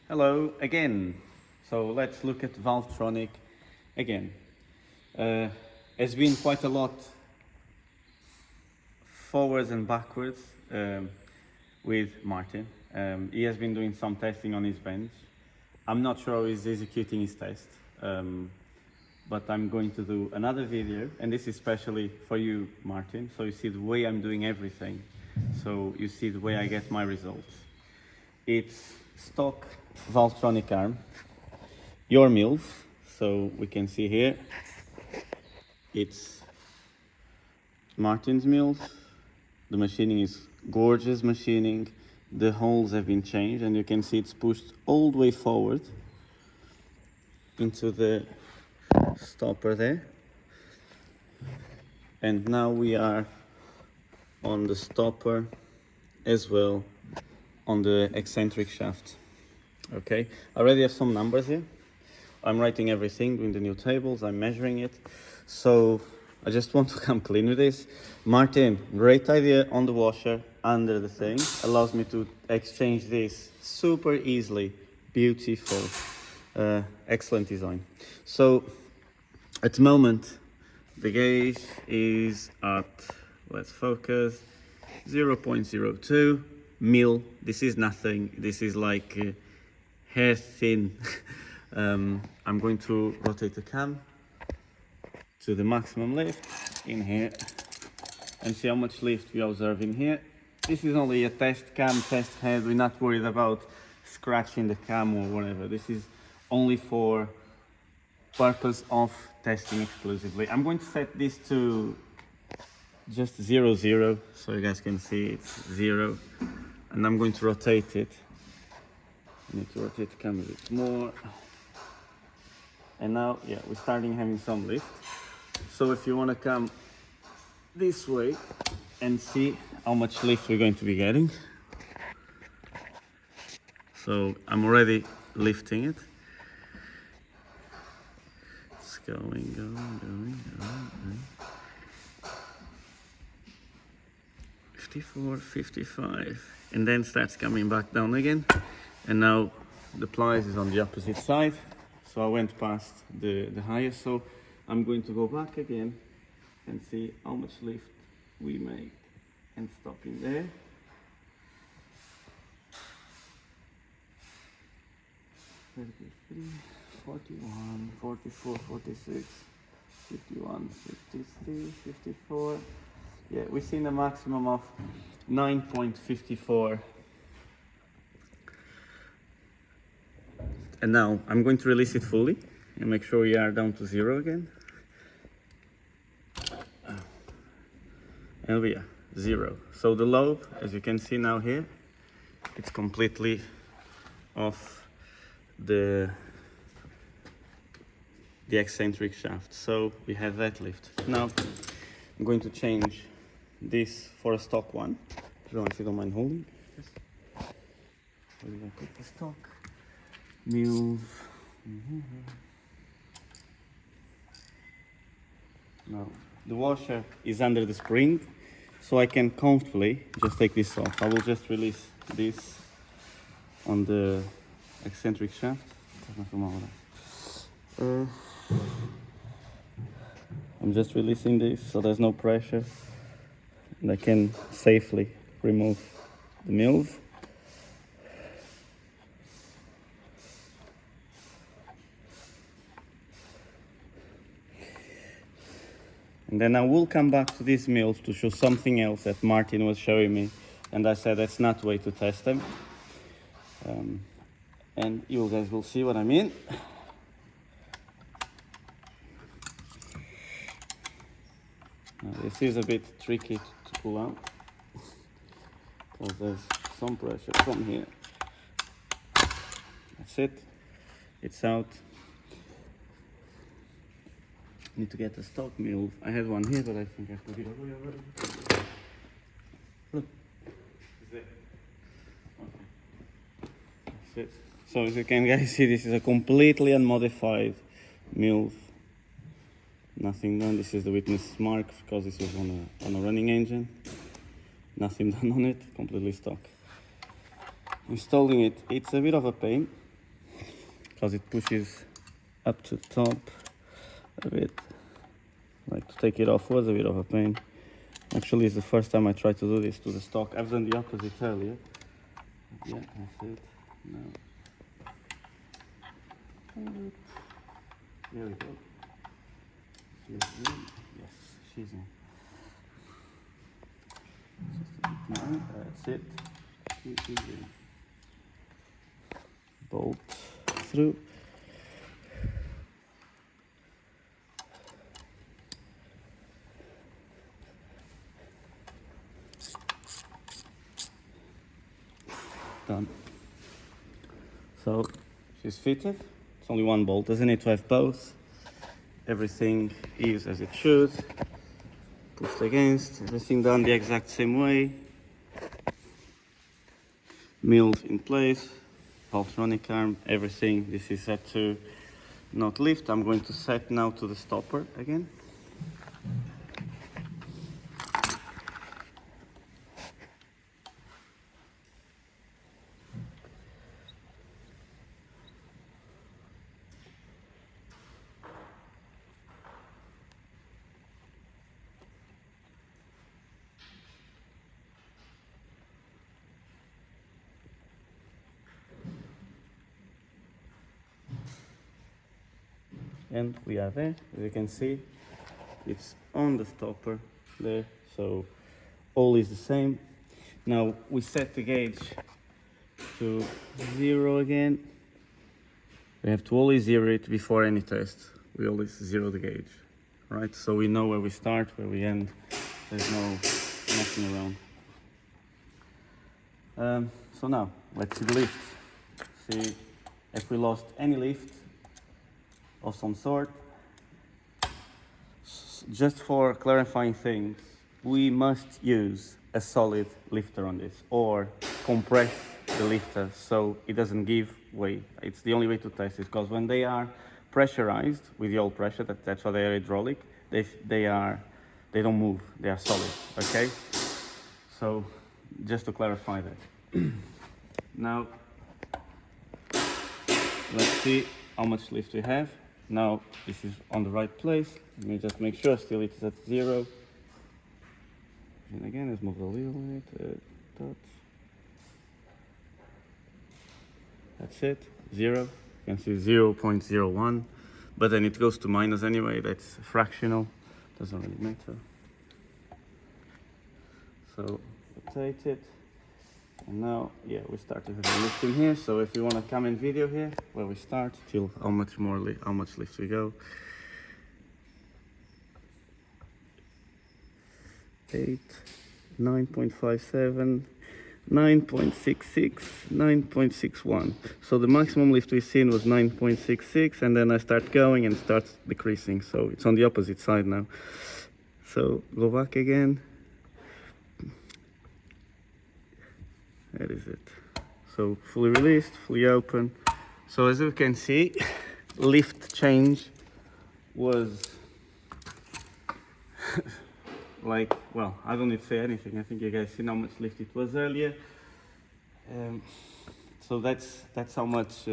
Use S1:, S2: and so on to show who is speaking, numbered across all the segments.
S1: Hello again. So let's look at Valvetronic again. Has been quite a lot forwards and backwards with Martin. He has been doing some testing on his bench. I'm not sure how he's executing his test, but I'm going to do another video, and this is especially for you, Martin, so you see the way I'm doing everything, so you see the way I get my results. It's stock Valvetronic arm, your Milvs, so we can see here, it's Martin's Milvs. The machining is gorgeous machining. The holes have been changed, and you can see it's pushed all the way forward into the stopper there. And now we are on the stopper as well on the eccentric shaft. Okay, I already have some numbers here. I'm writing everything, doing the new tables, I'm measuring it. So I just want to come clean with this. Martin, great idea on the washer under the thing. Allows me to exchange this super easily. Beautiful. Excellent design. So at the moment, the gauge is at, let's focus, 0.02 mil. This is nothing. This is like hair thin. I'm going to rotate the cam to the maximum lift in here and see how much lift we observe in here. This is only a test cam, test head. We're not worried about scratching the cam or whatever. This is only for purpose of testing exclusively. I'm going to set this to just 0, so you guys can see it's 0, and I'm going to rotate it. I need to rotate the camera a bit more. And now, yeah, we're starting having some lift. So if you want to come this way and see how much lift we're going to be getting. So I'm already lifting it. It's going. 54, 55, and then starts coming back down again. And now the plies is on the opposite side. So I went past the highest, so I'm going to go back again and see how much lift we make and stop in there. "33, 41, 44, 46, 51, 53, 54. Yeah, we've seen a maximum of 9.54. And now I'm going to release it fully and make sure we are down to 0 again. And we are 0. So the lobe, as you can see now here, it's completely off the eccentric shaft. So we have that lift. Now I'm going to change this for a stock one. João, if you don't mind holding. Yes. Where did I put the stock? Milvs. Now the washer is under the spring, so I can comfortably just take this off. I will just release this on the eccentric shaft. I'm just releasing this so there's no pressure, and I can safely remove the Milvs. And then I will come back to these Milvs to show something else that Martin was showing me, and I said that's not the way to test them. And you guys will see what I mean. Now, this is a bit tricky to pull out because there's some pressure from here. That's it. It's out. Need to get a stock Milv. I had one here, but I think I put it away already. Look. Is it? Okay. That's it. So as you can guys see, this is a completely unmodified Milv. Nothing done. This is the witness mark because this was on a running engine. Nothing done on it. Completely stock. Installing it, it's a bit of a pain because it pushes up to the top a bit. Like, to take it off was a bit of a pain. Actually, it's the first time I tried to do this to the stock. I've done the opposite earlier. Yeah, that's it. No. There we go. She's in. Yes, she's in. Just a bit more. That's it. She is in. Bolt through. Done. So she's fitted. It's only one bolt, doesn't need to have both. Everything is as it should. Pushed against, everything done the exact same way. Milvs in place, Valvetronic arm, everything. This is set to not lift. I'm going to set now to the stopper again. And we are there. As you can see, it's on the stopper there, so all is the same. Now we set the gauge to 0 again. We have to always zero it before any test. We always zero the gauge, right? So we know where we start, where we end. There's no messing around. So now let's see the lift. See if we lost any lift of some sort. Just for clarifying things, we must use a solid lifter on this, or compress the lifter so it doesn't give way. It's the only way to test it, because when they are pressurized with the old pressure, that's why they are hydraulic, they don't move, they are solid, okay? So just to clarify that. Now let's see how much lift we have. Now this is on the right place. Let me just make sure still it's at 0. And again, let's move a little bit. That's it, 0. You can see 0.01, but then it goes to minus anyway. That's fractional, doesn't really matter. So rotate it. And now, yeah, we start to have a lift in here. So if you want to come in video here, where we start, till how much lift we go. 8, 9.57, 9.66, 9.61. So the maximum lift we've seen was 9.66, and then I start going and starts decreasing. So it's on the opposite side now. So go back again. That is it. So fully released, fully open. So as you can see, lift change was like, well, I don't need to say anything. I think you guys seen how much lift it was earlier. So that's how much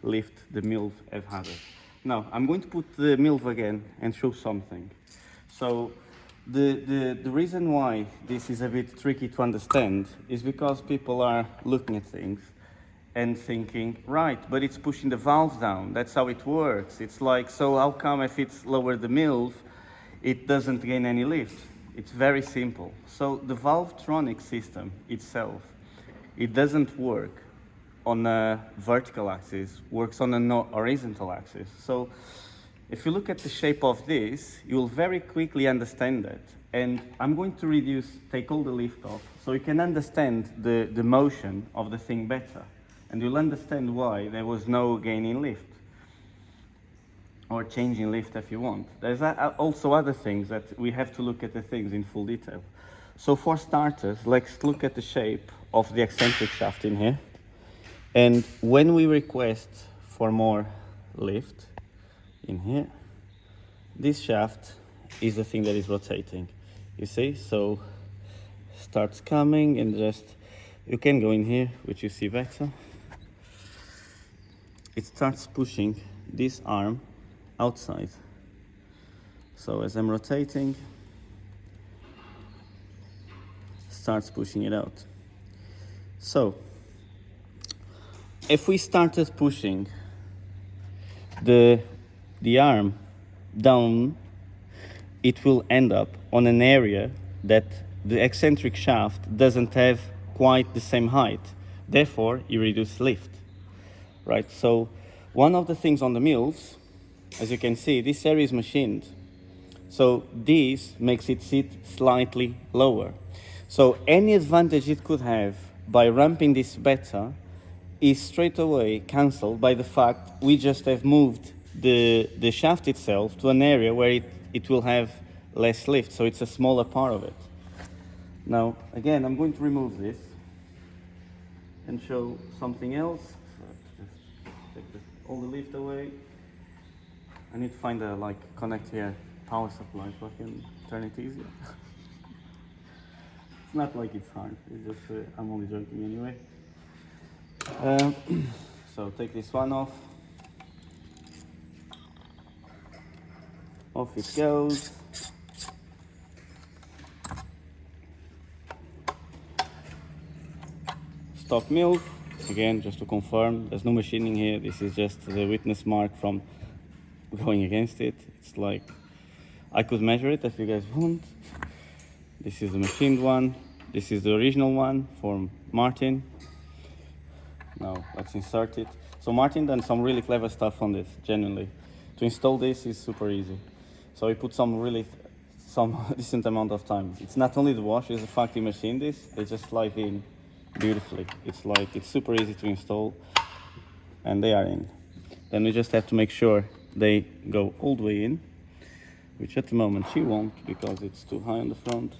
S1: lift the Milv have had. Now I'm going to put the Milv again and show something. So the reason why this is a bit tricky to understand is because people are looking at things and thinking, right, but it's pushing the valve down. That's how it works. It's like, so how come if it's lower the Milv, it doesn't gain any lift? It's very simple. So the Valvetronic system itself, it doesn't work on a vertical axis, works on a horizontal axis. So if you look at the shape of this, you will very quickly understand that. And I'm going to take all the lift off, so you can understand the motion of the thing better. And you'll understand why there was no gain in lift, or change in lift if you want. There's also other things that we have to look at the things in full detail. So for starters, let's look at the shape of the eccentric shaft in here. And when we request for more lift in here, this shaft is the thing that is rotating. You see, so starts coming, and just, you can go in here, which you see better. it starts pushing this arm outside. So as I'm rotating, starts pushing it out. So if we started pushing the arm down, it will end up on an area that the eccentric shaft doesn't have quite the same height. Therefore, you reduce lift, right? So one of the things on the Milvs, as you can see, this area is machined. So this makes it sit slightly lower. So any advantage it could have by ramping this better is straight away cancelled by the fact we just have moved the shaft itself to an area where it will have less lift, so it's a smaller part of it. Now, again, I'm going to remove this and show something else. So just take all the lift away. I need to find a connect here power supply so I can turn it easier. It's not like it's hard, it's just I'm only joking anyway. So take this one off. Off it goes. Stock Milv. Again, just to confirm, there's no machining here. This is just the witness mark from going against it. It's like, I could measure it if you guys want. This is the machined one. This is the original one from Martin. Now let's insert it. So Martin done some really clever stuff on this, genuinely. To install this is super easy. So he put some decent amount of time. It's not only the wash, it's the fact he machined this, they just slide in beautifully. It's super easy to install, and they are in. Then we just have to make sure they go all the way in, which at the moment she won't because it's too high on the front.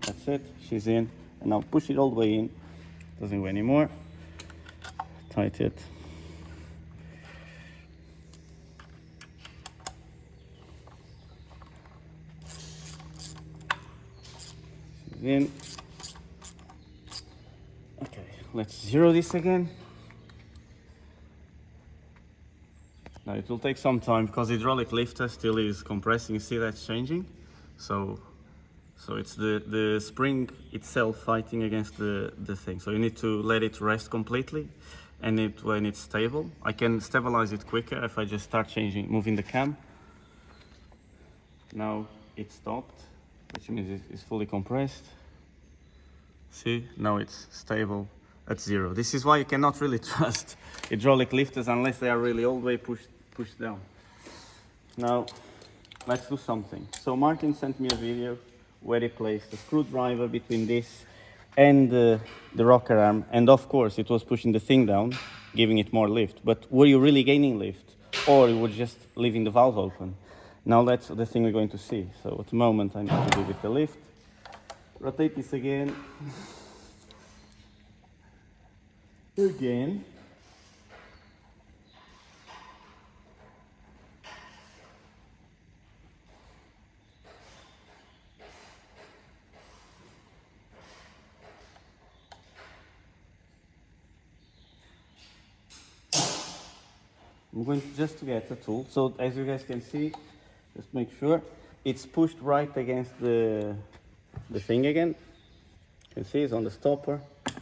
S1: That's it, she's in. And now push it all the way in. Doesn't go anymore. Tight it. She's in. Okay, let's zero this again. Now it will take some time because the hydraulic lifter still is compressing. You see that's changing? So it's the spring itself fighting against the thing. So you need to let it rest completely, and when it's stable, I can stabilize it quicker if I just start moving the cam. Now it stopped, which means it's fully compressed. See, now it's stable at 0. This is why you cannot really trust hydraulic lifters unless they are really all the way pushed down. Now, let's do something. So Martin sent me a video where he placed a screwdriver between this and the rocker arm, and of course it was pushing the thing down, giving it more lift. But were you really gaining lift, or you were just leaving the valve open? Now that's the thing we're going to see. So at the moment I need to give it the lift. Rotate this again. Again. I'm going just to get a tool. So as you guys can see, just make sure it's pushed right against the thing again. You can see it's on the stopper. There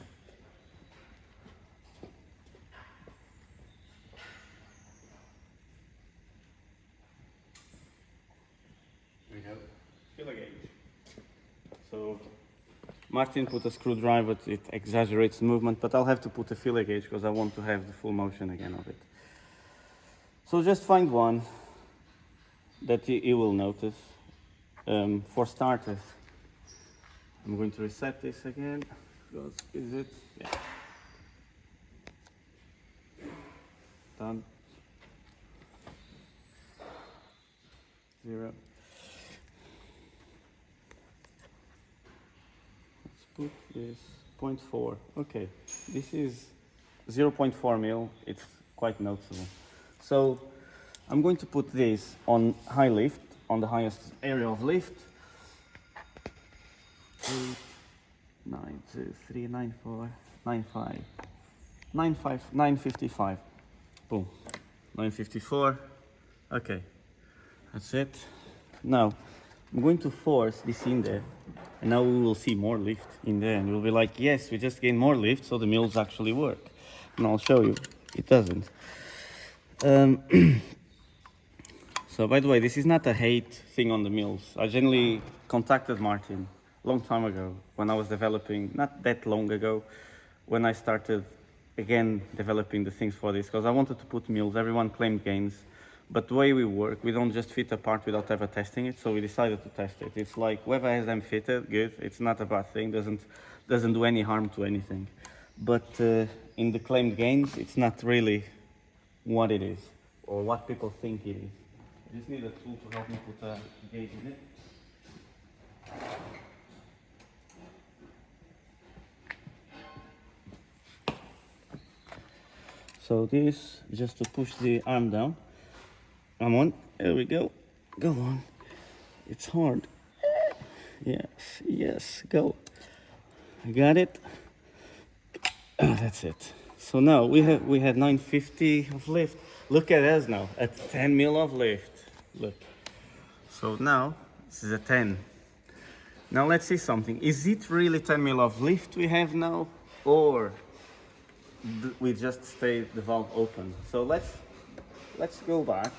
S1: we go. Feel a gauge. So Martin put a screwdriver, it exaggerates the movement, but I'll have to put a feeler gauge because I want to have the full motion again of it. So just find one that you will notice. For starters, I'm going to reset this again. Because is it? Yeah. Done. 0. Let's put this 0.4. Okay, this is 0.4 mil. It's quite noticeable. So I'm going to put this on high lift, on the highest area of lift. 8, 9, 2, 3, 9, 4, 9, 5, 9, 5, 955. Boom. 954. Okay, that's it. Now, I'm going to force this in there, and now we will see more lift in there, and we'll be like, yes, we just gained more lift, so the mills actually work. And I'll show you, it doesn't. So by the way, this is not a hate thing on the mills. I generally contacted Martin a long time ago when I was developing, not that long ago, when I started again developing the things for this, because I wanted to put mills. Everyone claimed gains, but the way we work, we don't just fit a part without ever testing it, so we decided to test it. It's like whoever has them fitted, good. It's not a bad thing, doesn't do any harm to anything. But in the claimed gains, it's not really what it is, or what people think it is. I just need a tool to help me put a gauge in it. So this, just to push the arm down. Come on, there we go. Go on. It's hard. Yes, yes, go. I got it. That's it. So now we had 950 of lift. Look at us now, at 10 mil of lift. Look. So now this is a 10. Now let's see something. Is it really 10 mil of lift we have now, or we just stayed the valve open? So let's go back.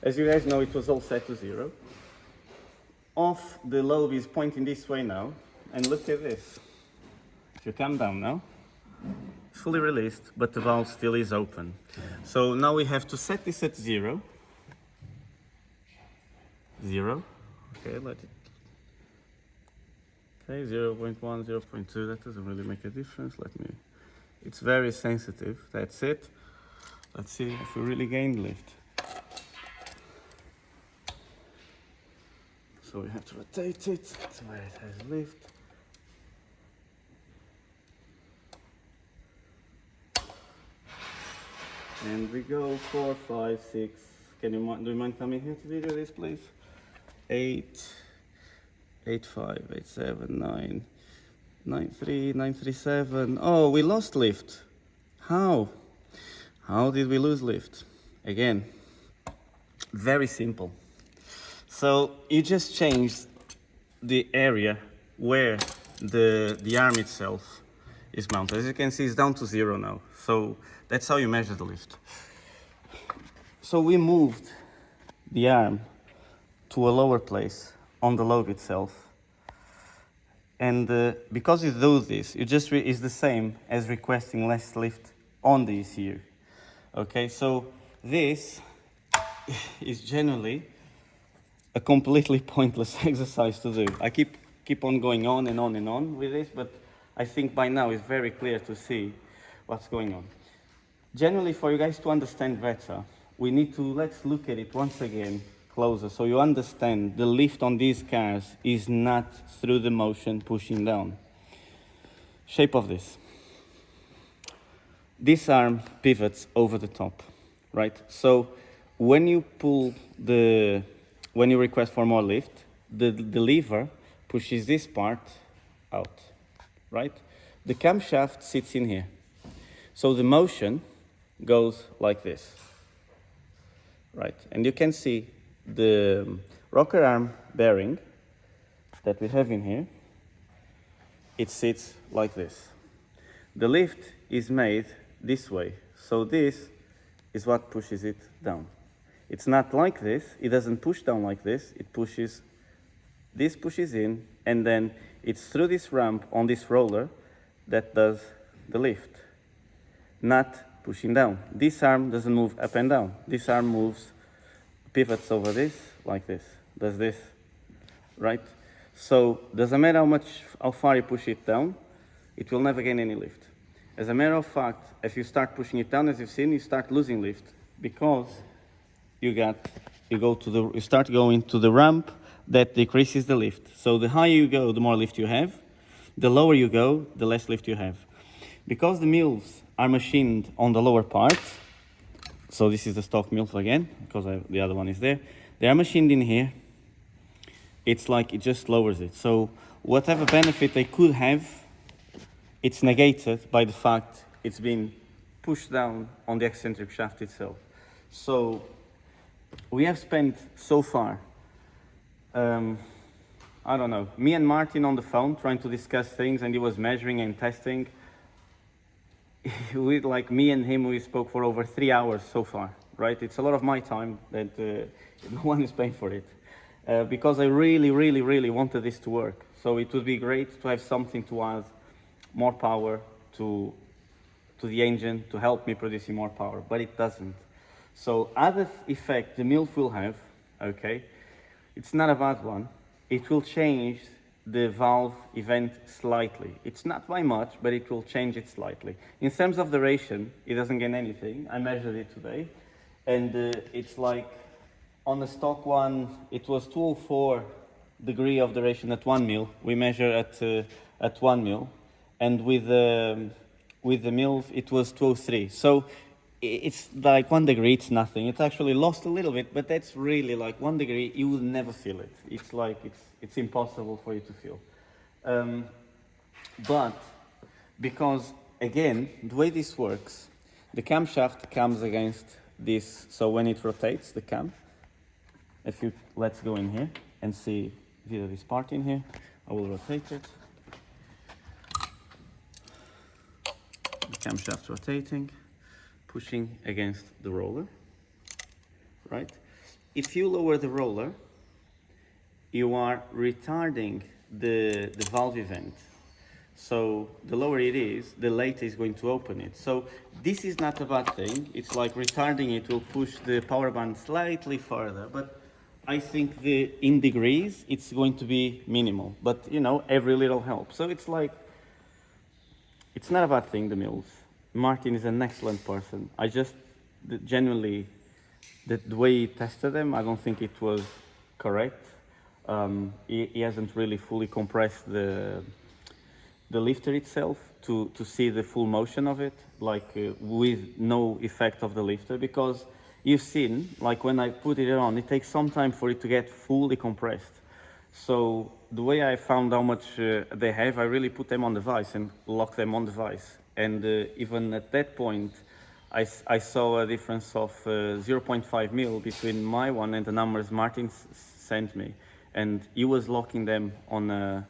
S1: As you guys know, it was all set to 0. Off, the lobe is pointing this way now, and look at this. If you come down now, it's fully released, but the valve still is open. So now we have to set this at 0. 0. Okay, let it. Okay, 0.1, 0.2. That doesn't really make a difference. It's very sensitive. That's it. Let's see if we really gained lift. So we have to rotate it to where it has lift. And we go 4, 5, 6. Do you mind coming here to video this, please? 8, 8, 5, 8, 7, 9, 9, 3, 9, 3, 7. Oh, we lost lift. How? How did we lose lift? Again, very simple. So you just changed the area where the arm itself is mounted. As you can see, it's down to 0 now. So that's how you measure the lift. So we moved the arm to a lower place on the lobe itself. And because you do this, it's the same as requesting less lift on this here. Okay, so this is generally a completely pointless exercise to do. I keep on going on and on and on with this, but I think by now it's very clear to see what's going on. Generally, for you guys to understand better, let's look at it once again closer, so you understand the lift on these cars is not through the motion pushing down. Shape of this. This arm pivots over the top, right? So when you request for more lift, the lever pushes this part out, right? The camshaft sits in here. So the motion goes like this, right? And you can see the rocker arm bearing that we have in here, it sits like this. The lift is made this way, so this is what pushes it down. It's not like this, it doesn't push down like this, this pushes in, and then it's through this ramp on this roller that does the lift, not pushing down. This arm doesn't move up and down. This arm pivots over this, like this, does this, right? So doesn't matter how far you push it down, it will never gain any lift. As a matter of fact, if you start pushing it down, as you've seen, you start losing lift, because you start going to the ramp that decreases the lift. So the higher you go, the more lift you have. The lower you go, the less lift you have. Because the Milvs are machined on the lower part, so this is the stock Milv again, because the other one is there. They are machined in here. It's like it just lowers it. So whatever benefit they could have, it's negated by the fact it's been pushed down on the eccentric shaft itself. So we have spent so far, I don't know, me and Martin on the phone trying to discuss things, and he was measuring and testing. Like me and him, we spoke for over 3 hours so far, right? It's a lot of my time that no one is paying for it. Because I really, really, really wanted this to work. So it would be great to have something to add more power to the engine to help me producing more power, but it doesn't. So other effect the Milv will have, okay, it's not a bad one. It will change the valve event slightly. It's not by much, but it will change it slightly. In terms of duration, it doesn't gain anything. I measured it today, and it's like on the stock one, it was 204 degree of duration at 1 mil. We measure at 1 mil, and with the Milv, it was 203. So it's like 1 degree, it's nothing. It's actually lost a little bit, but that's really like 1 degree, you will never feel it. It's like, it's impossible for you to feel. But because, again, the way this works, the camshaft comes against this, so when it rotates, the cam, let's go in here and see this part in here. I will rotate it. The camshaft rotating, pushing against the roller, right? If you lower the roller, you are retarding the valve event. So the lower it is, the later is going to open it. So this is not a bad thing. It's like retarding it will push the power band slightly further, but I think in degrees, it's going to be minimal, but you know, every little helps. So it's like, it's not a bad thing, the Milvs. Martin is an excellent person. I just, genuinely, the way he tested them, I don't think it was correct. He hasn't really fully compressed the lifter itself to see the full motion of it, like with no effect of the lifter, because you've seen, like when I put it on, it takes some time for it to get fully compressed. So the way I found how much they have, I really put them on the vise and lock them on the vise. And even at that point, I saw a difference of 0.5 mil between my one and the numbers Martin sent me. And he was locking them on a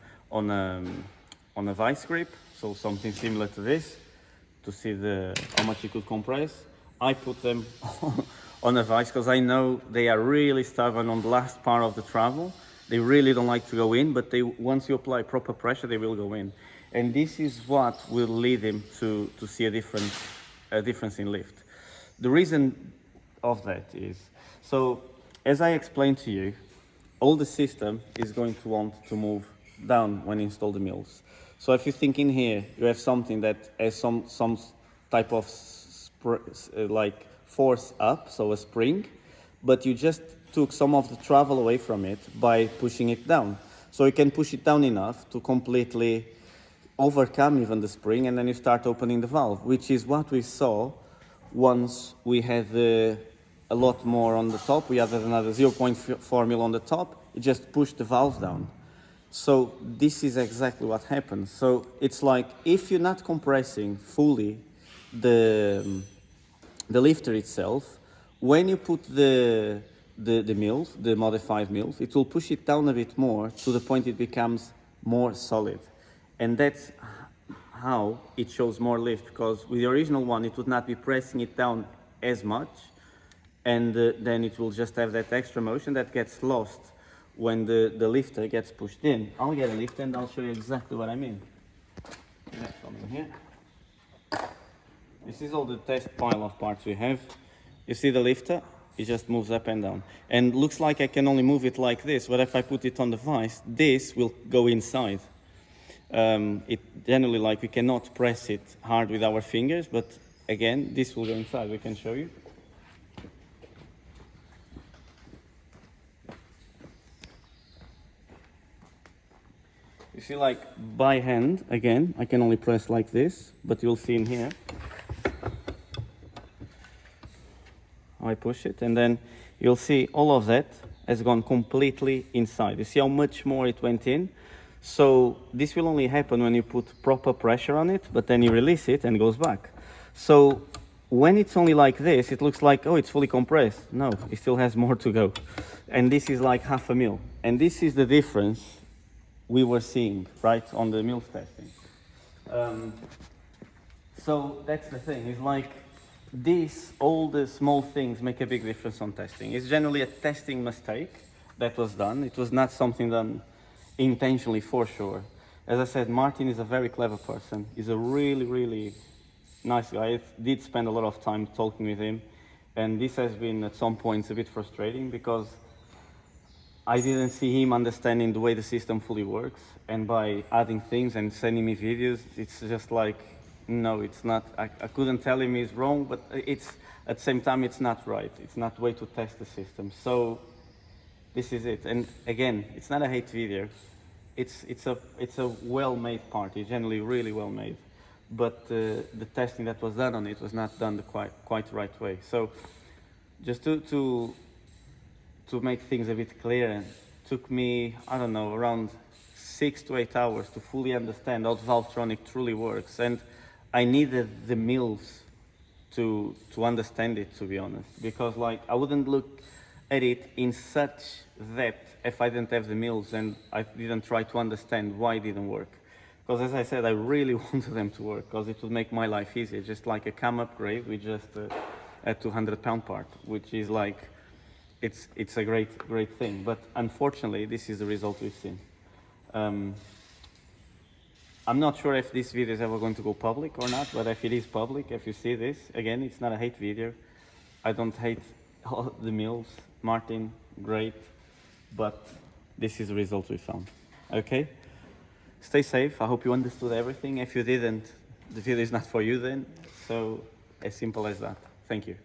S1: vice grip, so something similar to this, to see how much you could compress. I put them on a vice because I know they are really stubborn on the last part of the travel. They really don't like to go in, but once you apply proper pressure, they will go in. And this is what will lead him to see a difference in lift. The reason of that is, so as I explained to you, all the system is going to want to move down when you install the Milvs. So if you think in here, you have something that has some type of like force up, so a spring, but you just took some of the travel away from it by pushing it down. So you can push it down enough to completely overcome even the spring, and then you start opening the valve, which is what we saw once we had a lot more on the top. We added another 0.4 mil on the top. It just pushed the valve down. So this is exactly what happens. So it's like if you're not compressing fully the lifter itself, when you put the Milv, the modified Milv, it will push it down a bit more to the point it becomes more solid. And that's how it shows more lift, because with the original one, it would not be pressing it down as much, and then it will just have that extra motion that gets lost when the lifter gets pushed in. I'll get a lift and I'll show you exactly what I mean. Let's come in here. This is all the test pile of parts we have. You see the lifter? It just moves up and down. And looks like I can only move it like this, but if I put it on the vise, this will go inside. It generally, like, we cannot press it hard with our fingers, but again, this will go inside. We can show you. You see, like, by hand, again, I can only press like this, but you'll see in here. I push it, and then you'll see all of that has gone completely inside. You see how much more it went in? So this will only happen when you put proper pressure on it, but then you release it and it goes back. So When it's only like this, it looks like, oh, it's fully compressed. No, it still has more to go. And this is like 0.5 mil. And this is the difference we were seeing, right, on the Milvs testing. So that's the thing, it's like all the small things make a big difference on testing. It's generally a testing mistake that was done. It was not something done intentionally, for sure. As I said, Martin is a very clever person. He's a really, really nice guy. I did spend a lot of time talking with him, and this has been at some points a bit frustrating because I didn't see him understanding the way the system fully works, and by adding things and sending me videos, it's just like, no, it's not. I couldn't tell him he's wrong, but it's at the same time it's not right. It's not the way to test the system. So this is it. And again, it's not a hate video. It's a well-made part. It's generally really well made, but the testing that was done on it was not done the quite right way. So just to make things a bit clearer, took me, I don't know, around 6 to 8 hours to fully understand how Valvetronic truly works. And I needed the Milvs to understand it, to be honest, because like I wouldn't look at it in such depth if I didn't have the Milvs and I didn't try to understand why it didn't work. Because as I said, I really wanted them to work because it would make my life easier, just like a cam upgrade with just a 200-pound part, which is like, it's a great thing. But unfortunately, this is the result we've seen. I'm not sure if this video is ever going to go public or not, but if it is public, if you see this, again, it's not a hate video. I don't hate all the Milvs. Martin, great, but this is the result we found. Okay? Stay safe. I hope you understood everything. If you didn't, the video is not for you then. So as simple as that. Thank you.